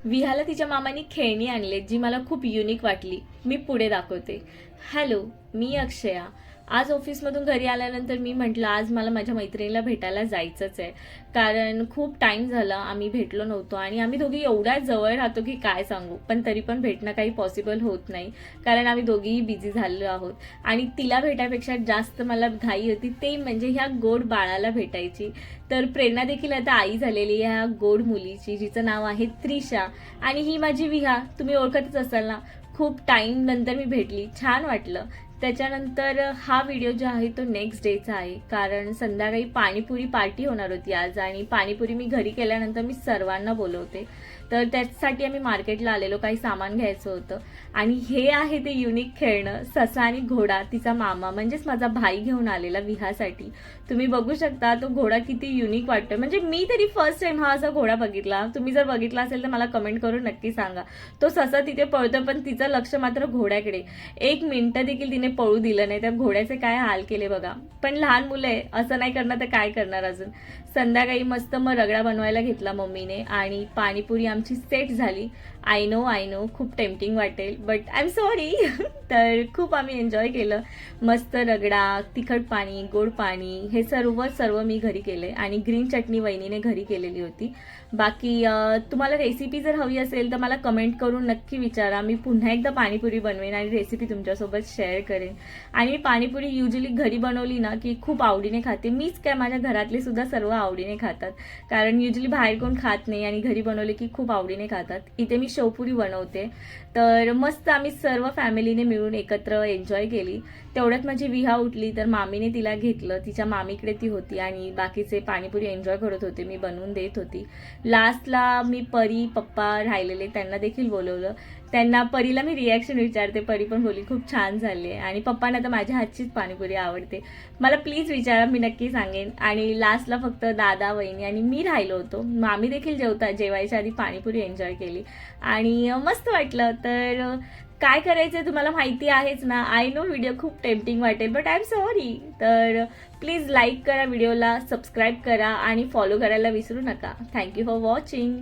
विहाला तिच्या मामाने खेळणी आणले जी मला खूप युनिक वाटली. मी पुढे दाखवते. हॅलो, मी अक्षया. आज ऑफिसमधून घरी आल्यानंतर मी म्हटलं आज मला माझ्या मैत्रिणीला भेटायला जायचंच आहे. कारण खूप टाईम झाला आम्ही भेटलो नव्हतो आणि आम्ही दोघी एवढ्या जवळ राहतो की काय सांगू. पण तरी पण भेटणं काही पॉसिबल होत नाही कारण आम्ही दोघीही बिझी झालेलो आहोत. आणि तिला भेटायपेक्षा जास्त मला घाई होती ते म्हणजे ह्या गोड बाळाला भेटायची. तर प्रेरणा देखील आता आई झालेली आहे ह्या गोड मुलीची, जिचं नाव आहे त्रिशा. आणि ही माझी विहा, तुम्ही ओळखतच असाल ना. खूप टाईम नंतर मी भेटली, छान वाटलं. त्याच्यानंतर हा व्हिडिओ जो आहे तो नेक्स्ट डेचा आहे कारण संध्याकाळी पाणीपुरी पार्टी होणार होती आज आणि पाणीपुरी मी घरी केल्यानंतर मी सर्वांना बोलवते. तर त्यासाठी आम्ही मार्केटला आलेलो, काही सामान घ्यायचं होतं. आणि हे आहे ते युनिक खेळणं, ससा आणि घोडा तिचा मामा म्हणजेच माझा भाई घेऊन आलेला विहासाठी. तुम्ही बघू शकता तो घोडा किती युनिक वाटतोय. म्हणजे मी तरी फर्स्ट टाइम हा असा घोडा बघितला. तुम्ही जर बघितला असेल तर मला कमेंट करून नक्की सांगा. तो ससा तिथे पळतो पण तिचं लक्ष मात्र घोड्याकडे. एक मिनिटं देखील तिने पळू दिलं नाही. त्या घोड्याचे काय हाल केले बघा. पण लहान मुलं आहे, असं नाही करणार तर काय करणार अजून. संध्याकाळी मस्त मग रगडा बनवायला घेतला मम्मीने आणि पाणीपुरी आमची सेट झाली. आय नो खूप टेम्पटिंग वाटेल बट आय एम सॉरी. तर खूप आम्ही एन्जॉय केलं. मस्त रगडा, तिखट पाणी, गोड पाणी हे सर्व मी घरी केले आणि ग्रीन चटणी वहिनीने घरी केलेली होती. बाकी तुम्हाला रेसिपी जर हवी असेल तर मला कमेंट करून नक्की विचारा. मी पुन्हा एकदा पाणीपुरी बनवेन आणि रेसिपी तुमच्यासोबत शेअर करेन. आणि मी पाणीपुरी युजली घरी बनवली ना की खूप आवडीने खाते. मीच काय, माझ्या घरातले सुद्धा सर्व आवडीने खातात कारण युजली बाहेर कोण खात नाही आणि घरी बनवले की खूप आवडीने खातात. इथे मी शेवपुरी बनवते. तर मस्त आम्ही सर्व फॅमिलीने मिळून एकत्र एन्जॉय केली. तेवढ्यात माझी विहा उठली तर मामीने तिला घेतलं. तिच्या मामीकडे ती होती आणि बाकीचे पाणीपुरी एन्जॉय करत होते, मी बनवून देत होती. लास्टला मी परी, पप्पा राहिलेले त्यांना देखील बोलवलं. त्यांना परीला मी रिॲक्शन विचारते, परी पण बोली खूप छान झाली आहे. आणि पप्पांना तर माझ्या हातचीच पाणीपुरी आवडते. मला प्लीज विचारा, मी नक्की सांगेन. आणि लास्टला फक्त दादा, वहिनी आणि मी राहिलो होतो. मामी देखील जेवायच्या आधी पाणीपुरी एन्जॉय केली आणि मस्त वाटलं. तर काय करायचं तुम्हाला माहिती आहेच ना. आय नो व्हिडिओ खूप टेम्पटिंग वाटेल बट आय एम सॉरी. तर प्लीज लाईक करा व्हिडिओला, सबस्क्राईब करा आणि फॉलो करायला विसरू नका. Thank you for watching.